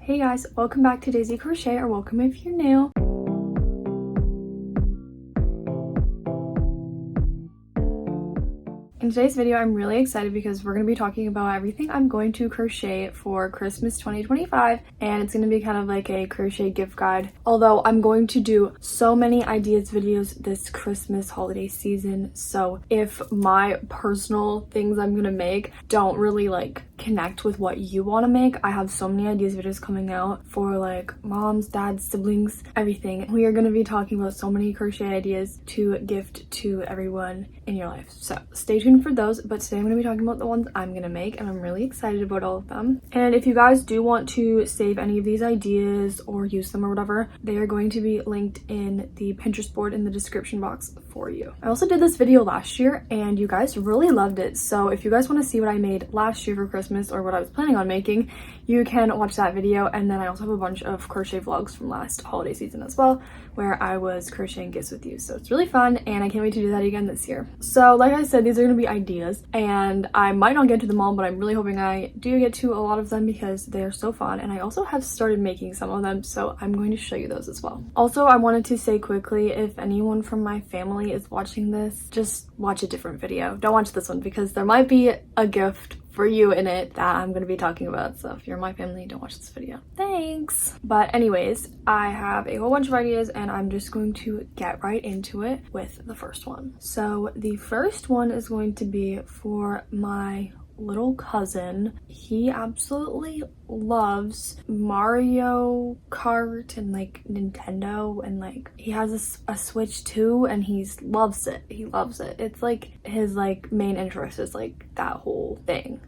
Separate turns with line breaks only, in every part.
Hey guys, welcome back to Daisy Crochet, or welcome if you're new. In today's video, I'm really excited because we're going to be talking about everything I'm going to crochet for Christmas 2025, and it's going to be kind of like a crochet gift guide. Although I'm going to do so many ideas videos this Christmas holiday season, so if my personal things I'm going to make don't really like connect with what you want to make, I have so many ideas videos coming out for like moms, dads, siblings, everything. We are going to be talking about so many crochet ideas to gift to everyone in your life, so stay tuned for those. But today I'm going to be talking about the ones I'm going to make, and I'm really excited about all of them. And if you guys do want to save any of these ideas or use them or whatever, they are going to be linked in the Pinterest board in the description box for you. I also did this video last year and you guys really loved it, so if you guys want to see what I made last year for Christmas or what I was planning on making, you can watch that video. And then I also have a bunch of crochet vlogs from last holiday season as well, where I was crocheting gifts with you, so it's really fun and I can't wait to do that again this year. So like I said, these are going to be ideas and I might not get to them all, but I'm really hoping I do get to a lot of them because they're so fun, and I also have started making some of them, so I'm going to show you those as well. Also, I wanted to say quickly, if anyone from my family is watching this, just watch a different video. Don't watch this one because there might be a gift for you in it that I'm going to be talking about, so if you're in my family, don't watch this video. Thanks! But anyways, I have a whole bunch of ideas and I'm just going to get right into it with the first one. So the first one is going to be for my little cousin. He absolutely loves Mario Kart and like Nintendo, and like he has a Switch too, and he loves it. It's like his like main interest is like that whole thing.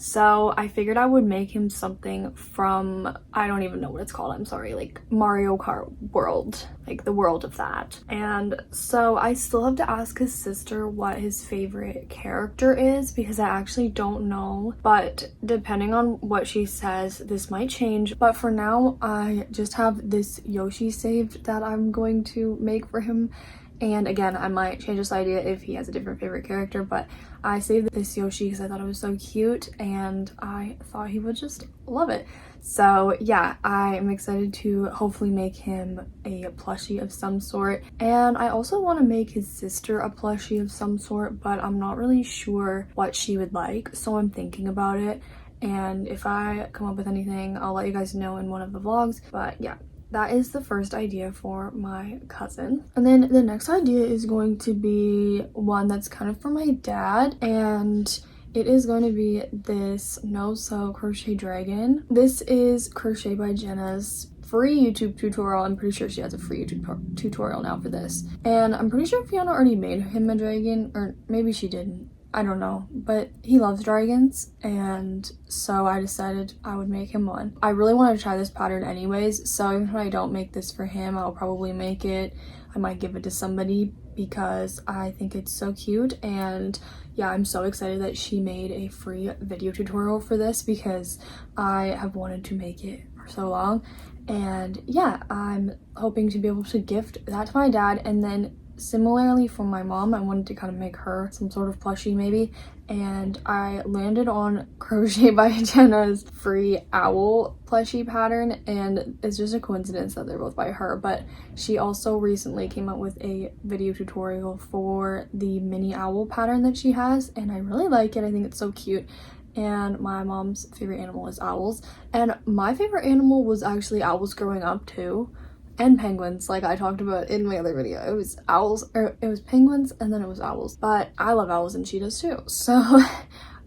So I figured I would make him something from, I don't even know what it's called, I'm sorry, like Mario Kart World, like the world of that. And so I still have to ask his sister what his favorite character is because I actually don't know, but depending on what she says, this might change. But for now, I just have this Yoshi saved that I'm going to make for him. And again, I might change this idea if he has a different favorite character, but I saved this Yoshi because I thought it was so cute and I thought he would just love it. So yeah, I'm excited to hopefully make him a plushie of some sort. And I also want to make his sister a plushie of some sort, but I'm not really sure what she would like, so I'm thinking about it. And if I come up with anything, I'll let you guys know in one of the vlogs. But yeah, that is the first idea for my cousin. And then the next idea is going to be one that's kind of for my dad, and it is going to be this no-sew crochet dragon. This is Crochet by Jenna's free YouTube tutorial. I'm pretty sure she has a free YouTube tutorial now for this. And I'm pretty sure Fiona already made him a dragon, or maybe she didn't. I don't know, but he loves dragons, and so I decided I would make him one. I really want to try this pattern anyways, so even if I don't make this for him, I'll probably make it. I might give it to somebody because I think it's so cute. And yeah, I'm so excited that she made a free video tutorial for this because I have wanted to make it for so long. And yeah, I'm hoping to be able to gift that to my dad. And then similarly for my mom, I wanted to kind of make her some sort of plushie maybe, and I landed on Crochet by Jenna's free owl plushie pattern, and it's just a coincidence that they're both by her, but she also recently came out with a video tutorial for the mini owl pattern that she has, and I really like it. I think it's so cute. And my mom's favorite animal is owls, and my favorite animal was actually owls growing up too. And penguins, like I talked about in my other video. It was owls, or it was penguins, and then it was owls. But I love owls and she does too. So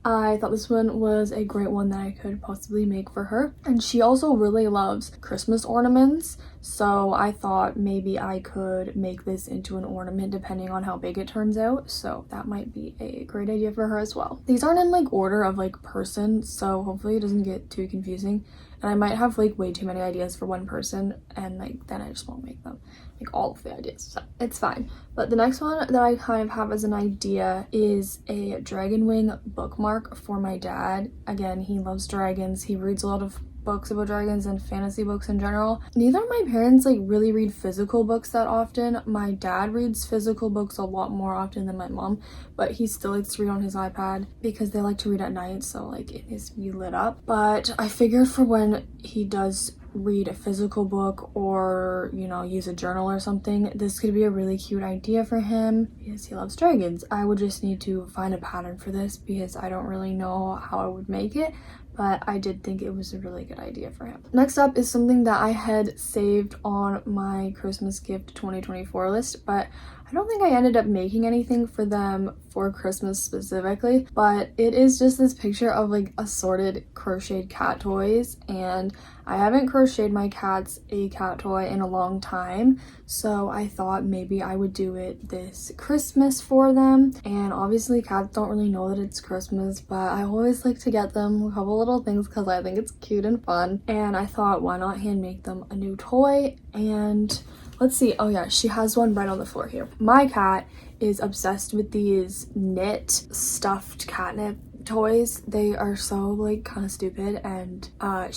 I thought this one was a great one that I could possibly make for her. And she also really loves Christmas ornaments, so I thought maybe I could make this into an ornament depending on how big it turns out. So that might be a great idea for her as well. These aren't in like order of like person, so hopefully it doesn't get too confusing. And I might have like way too many ideas for one person, and like then I just won't make them, like all of the ideas, so it's fine. But the next one that I kind of have as an idea is a dragon wing bookmark for my dad. Again, he loves dragons. He reads a lot of books about dragons and fantasy books in general. Neither of my parents like really read physical books that often. My dad reads physical books a lot more often than my mom, but he still likes to read on his iPad because they like to read at night, so like it needs to be lit up. But I figured for when he does read a physical book or, you know, use a journal or something, this could be a really cute idea for him because he loves dragons. I would just need to find a pattern for this because I don't really know how I would make it, but I did think it was a really good idea for him. Next up is something that I had saved on my Christmas gift 2024 list, but I don't think I ended up making anything for them for Christmas specifically, but it is just this picture of like assorted crocheted cat toys, and I haven't crocheted my cats a cat toy in a long time, so I thought maybe I would do it this Christmas for them. And obviously cats don't really know that it's Christmas, but I always like to get them a couple little things because I think it's cute and fun, and I thought why not hand make them a new toy. And let's see, oh yeah, she has one right on the floor here. My cat is obsessed with these knit stuffed catnip toys. They are so like kind of stupid, and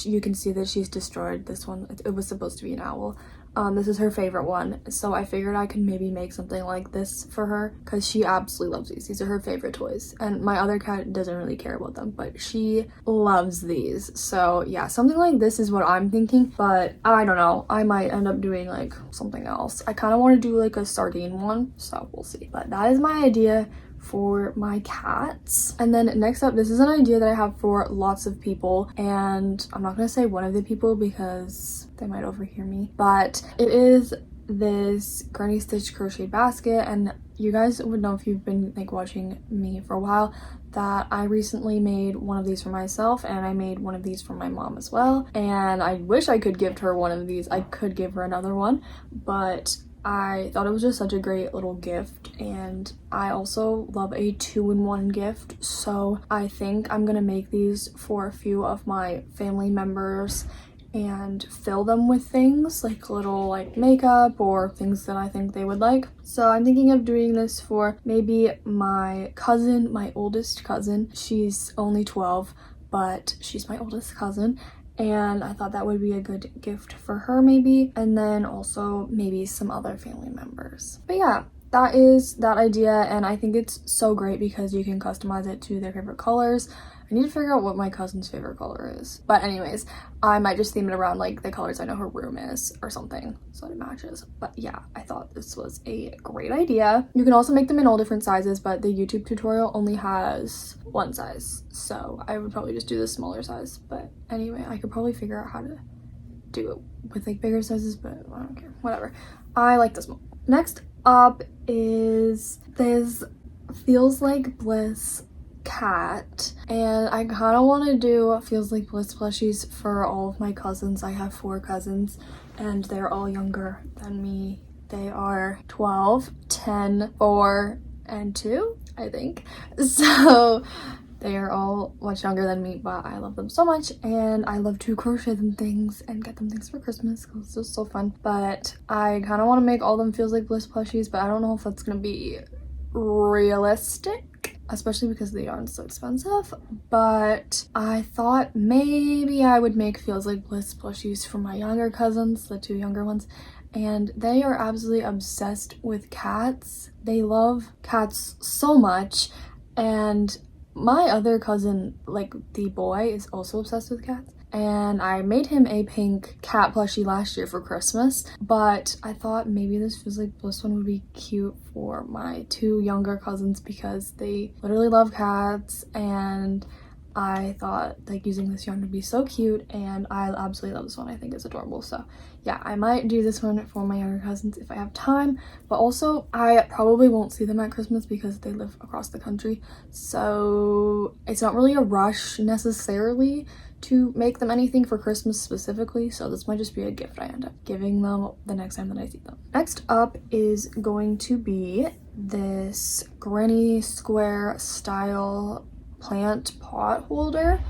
you can see that she's destroyed this one. It was supposed to be an owl. This is her favorite one, so I figured I could maybe make something like this for her because she absolutely loves these. These are her favorite toys, and my other cat doesn't really care about them, but she loves these. So yeah, something like this is what I'm thinking, but I don't know, I might end up doing like something else. I kind of want to do like a sardine one, so we'll see. But that is my idea for my cats. And then next up, this is an idea that I have for lots of people, and I'm not gonna say one of the people because they might overhear me, but it is this granny stitch crochet basket. And you guys would know if you've been like watching me for a while that I recently made one of these for myself, and I made one of these for my mom as well, and I wish I could give her one of these. I could give her another one, but I thought it was just such a great little gift, and I also love a 2-in-1 gift, so I think I'm gonna make these for a few of my family members and fill them with things like little like makeup or things that I think they would like. So I'm thinking of doing this for maybe my cousin, my oldest cousin. She's only 12, but she's my oldest cousin, and I thought that would be a good gift for her maybe, and then also maybe some other family members. But yeah, that is that idea, and I think it's so great because you can customize it to their favorite colors. I need to figure out what my cousin's favorite color is, but anyways, I might just theme it around like the colors I know her room is or something so it matches. But yeah, I thought this was a great idea. You can also make them in all different sizes, but the YouTube tutorial only has one size, so I would probably just do the smaller size. But anyway, I could probably figure out how to do it with like bigger sizes, but I don't care, whatever. I like this one. Next up is this Feels Like Bliss cat, and I kind of want to do Feels Like Bliss plushies for all of my cousins. I have 4 cousins, and they're all younger than me. They are 12, 10, 4, and 2, I think. So they are all much younger than me, but I love them so much, and I love to crochet them things and get them things for Christmas because it's just so fun. But I kind of want to make all them Feels Like Bliss plushies, but I don't know if that's gonna be realistic, especially because the yarn's so expensive. But I thought maybe I would make Feels Like Bliss plushies for my younger cousins, the 2 younger ones, and they are absolutely obsessed with cats. They love cats so much, and my other cousin, like the boy, is also obsessed with cats, and I made him a pink cat plushie last year for Christmas, but I thought maybe this Feels Like Bliss one would be cute for my 2 younger cousins because they literally love cats, and I thought like using this yarn would be so cute, and I absolutely love this one. I think it's adorable. So yeah, I might do this one for my younger cousins if I have time, but also I probably won't see them at Christmas because they live across the country, so it's not really a rush necessarily to make them anything for Christmas specifically, so this might just be a gift I end up giving them the next time that I see them. Next up is going to be this granny square style plant pot holder,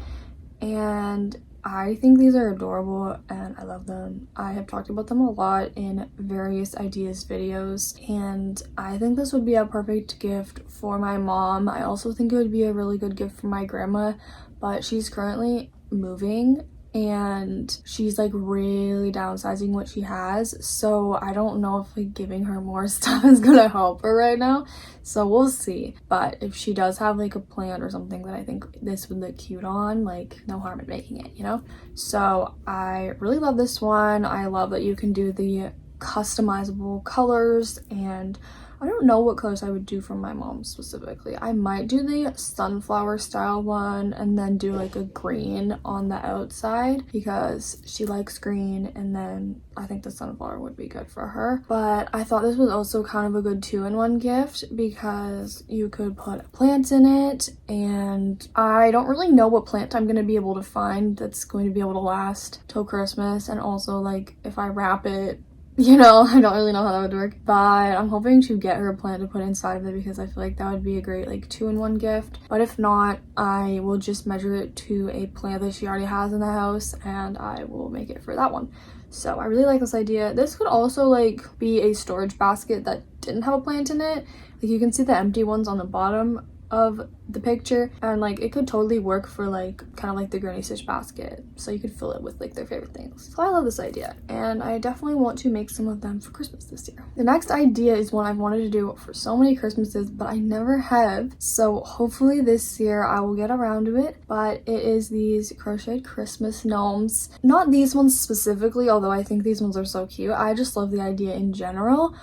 and I think these are adorable and I love them. I have talked about them a lot in various ideas videos, and I think this would be a perfect gift for my mom. I also think it would be a really good gift for my grandma, but she's currently moving and she's like really downsizing what she has, so I don't know if like giving her more stuff is gonna help her right now, so we'll see. But if she does have like a plant or something that I think this would look cute on, like no harm in making it, you know? So I really love this one. I love that you can do the customizable colors, and I don't know what colors I would do for my mom specifically. I might do the sunflower style one and then do like a green on the outside because she likes green, and then I think the sunflower would be good for her. But I thought this was also kind of a good 2-in-1 gift because you could put a plant in it, and I don't really know what plant I'm going to be able to find that's going to be able to last till Christmas, and also like if I wrap it, you know, I don't really know how that would work, but I'm hoping to get her a plant to put inside of it because I feel like that would be a great like 2-in-1 gift. But if not, I will just measure it to a plant that she already has in the house and I will make it for that one. So I really like this idea. This could also like be a storage basket that didn't have a plant in it. Like you can see the empty ones on the bottom of the picture, and like it could totally work for like kind of like the granny stitch basket, so you could fill it with like their favorite things. So I love this idea, and I definitely want to make some of them for Christmas this year. The next idea is one I've wanted to do for so many Christmases, but I never have, so hopefully this year I will get around to it. But it is these crocheted Christmas gnomes. Not these ones specifically, although I think these ones are so cute. I just love the idea in general.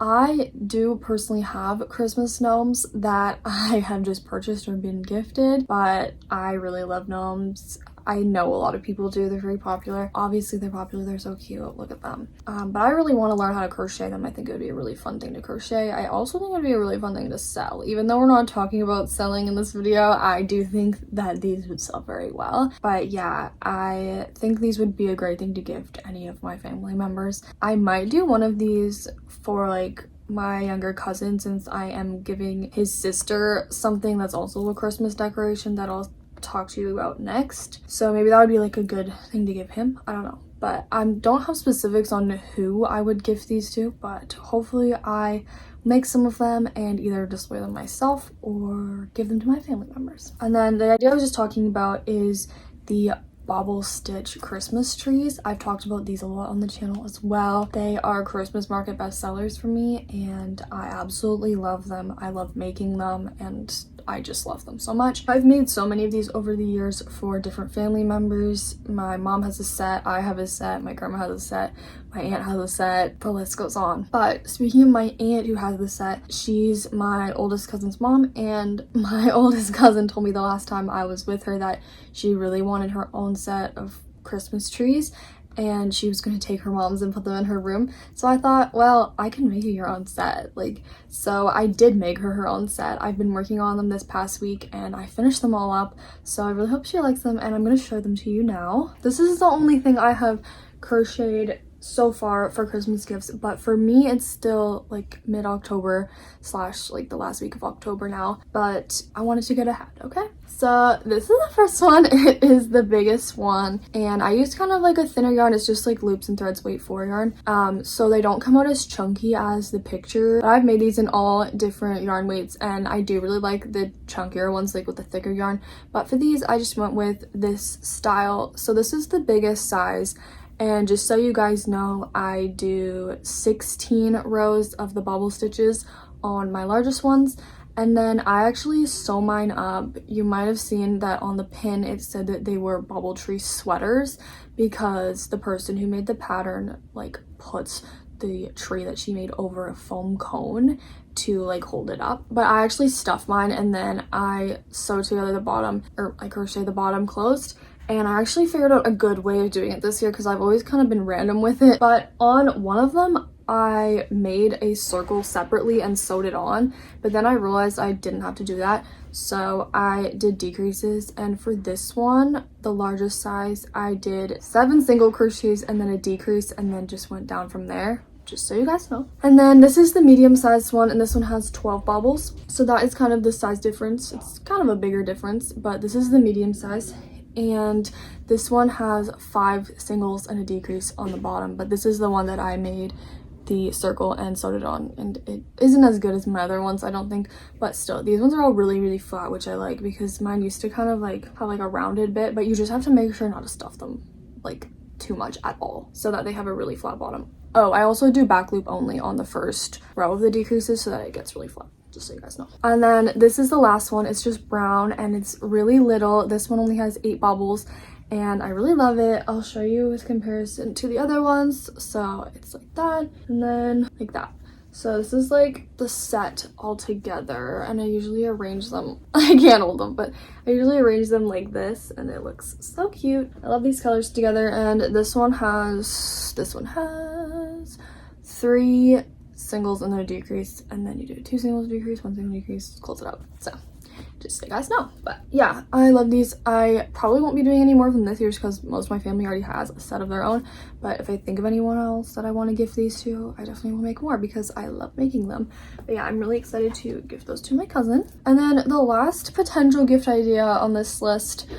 I do personally have Christmas gnomes that I have just purchased or been gifted, but I really love gnomes. I know a lot of people do. They're very popular. Obviously they're popular, they're so cute, look at them. But I really want to learn how to crochet them. I think it would be a really fun thing to crochet. I also think it would be a really fun thing to sell. Even though we're not talking about selling in this video, I do think that these would sell very well. But yeah, I think these would be a great thing to gift any of my family members. I might do one of these for like my younger cousin, since I am giving his sister something that's also a Christmas decoration that I'll talk to you about next. So maybe that would be like a good thing to give him. I don't know, but I don't have specifics on who I would gift these to, but hopefully I make some of them and either display them myself or give them to my family members. And then the idea I was just talking about is the bobble stitch Christmas trees. I've talked about these a lot on the channel as well. They are Christmas market bestsellers for me and I absolutely love them. I love making them and I just love them so much. I've made so many of these over the years for different family members. My mom has a set, I have a set, my grandma has a set, my aunt has a set, the list goes on. But speaking of my aunt who has the set, she's my oldest cousin's mom, and my oldest cousin told me the last time I was with her that she really wanted her own set of Christmas trees and she was going to take her mom's and put them in her room. So I thought, well, I can make you your own set. Like, so I did make her own set. I've been working on them this past week and I finished them all up. So I really hope she likes them and I'm going to show them to you now. This is the only thing I have crocheted so far for Christmas gifts, but for me it's still like mid-October slash like the last week of October now, but I wanted to get ahead. Okay, so this is the first one. It is the biggest one and I used kind of like a thinner yarn. It's just like loops and threads weight 4 yarn, so they don't come out as chunky as the picture. But I've made these in all different yarn weights and I do really like the chunkier ones, like with the thicker yarn, but for these I just went with this style. So this is the biggest size. And just so you guys know, I do 16 rows of the bobble stitches on my largest ones. And then I actually sew mine up. You might have seen that on the pin it said that they were bubble tree sweaters because the person who made the pattern like puts the tree that she made over a foam cone to like hold it up. But I actually stuffed mine and then I sewed together the bottom, or I crocheted the bottom closed. And I actually figured out a good way of doing it this year because I've always kind of been random with it. But on one of them, I made a circle separately and sewed it on. But then I realized I didn't have to do that. So I did decreases. And for this one, the largest size, I did 7 single crochets and then a decrease and then just went down from there. Just so you guys know. And then this is the medium sized one and this one has 12 bobbles. So that is kind of the size difference. It's kind of a bigger difference, but this is the medium size. And this one has 5 singles and a decrease on the bottom, but this is the one that I made the circle and sewed it on, and it isn't as good as my other ones, I don't think, but still these ones are all really flat, which I like because mine used to kind of like have like a rounded bit, but you just have to make sure not to stuff them like too much at all, so that they have a really flat bottom. Oh, I also do back loop only on the first row of the decreases so that it gets really flat, just so you guys know. And then this is the last one. It's just brown and it's really little. This one only has 8 bobbles and I really love it. I'll show you with comparison to the other ones. So it's like that and then like that. So this is like the set all together, and I usually arrange them, I can't hold them, but I usually arrange them like this and it looks so cute. I love these colors together. And this one has 3 singles and then a decrease, and then you do 2 singles, decrease, 1 single, decrease, close it up. So just so you guys know. But yeah, I love these. I probably won't be doing any more than this year's because most of my family already has a set of their own, but if I think of anyone else that I want to gift these to, I definitely will make more because I love making them. But yeah, I'm really excited to gift those to my cousin. And then the last potential gift idea on this list,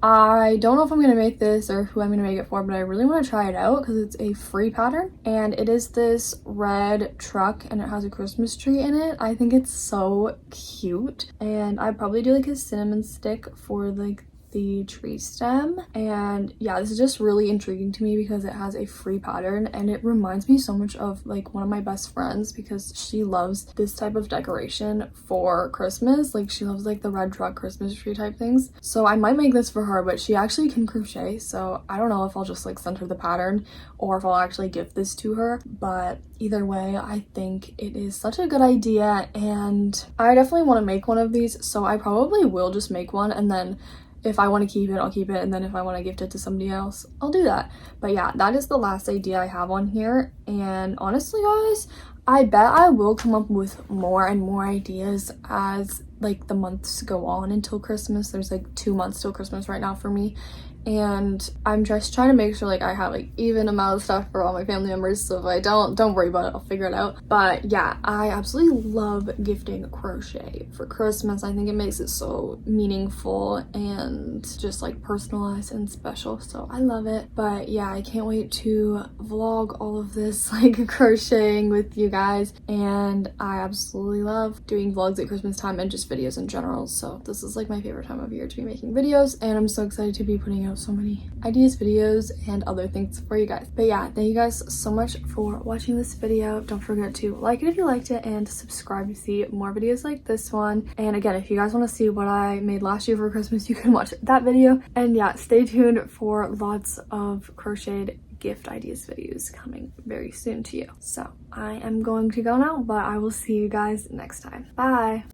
I don't know if I'm going to make this or who I'm going to make it for, but I really want to try it out because it's a free pattern and it is this red truck and it has a Christmas tree in it. I think it's so cute, and I'd probably do like a cinnamon stick for like the tree stem. And yeah, this is just really intriguing to me because it has a free pattern and it reminds me so much of like one of my best friends because she loves this type of decoration for Christmas. Like she loves like the red truck Christmas tree type things. So I might make this for her, but she actually can crochet, so I don't know if I'll just like send her the pattern or if I'll actually give this to her. But either way, I think it is such a good idea and I definitely want to make one of these, so I probably will just make one, and then if I want to keep it, I'll keep it, and then if I want to gift it to somebody else, I'll do that. But yeah, that is the last idea I have on here, and honestly guys, I bet I will come up with more and more ideas as like the months go on until Christmas. There's like 2 months till Christmas right now for me, and I'm just trying to make sure like I have like even amount of stuff for all my family members, so if I don't worry about it, I'll figure it out. But yeah, I absolutely love gifting crochet for Christmas. I think it makes it so meaningful and just like personalized and special, so I love it. But yeah, I can't wait to vlog all of this like crocheting with you guys, and I absolutely love doing vlogs at Christmas time and just videos in general. So this is like my favorite time of year to be making videos, and I'm so excited to be putting out so many ideas, videos, and other things for you guys. But yeah, thank you guys so much for watching this video. Don't forget to like it if you liked it and subscribe to see more videos like this one. And again, if you guys want to see what I made last year for Christmas, you can watch that video. And yeah, stay tuned for lots of crocheted gift ideas videos coming very soon to you. So I am going to go now, but I will see you guys next time. Bye.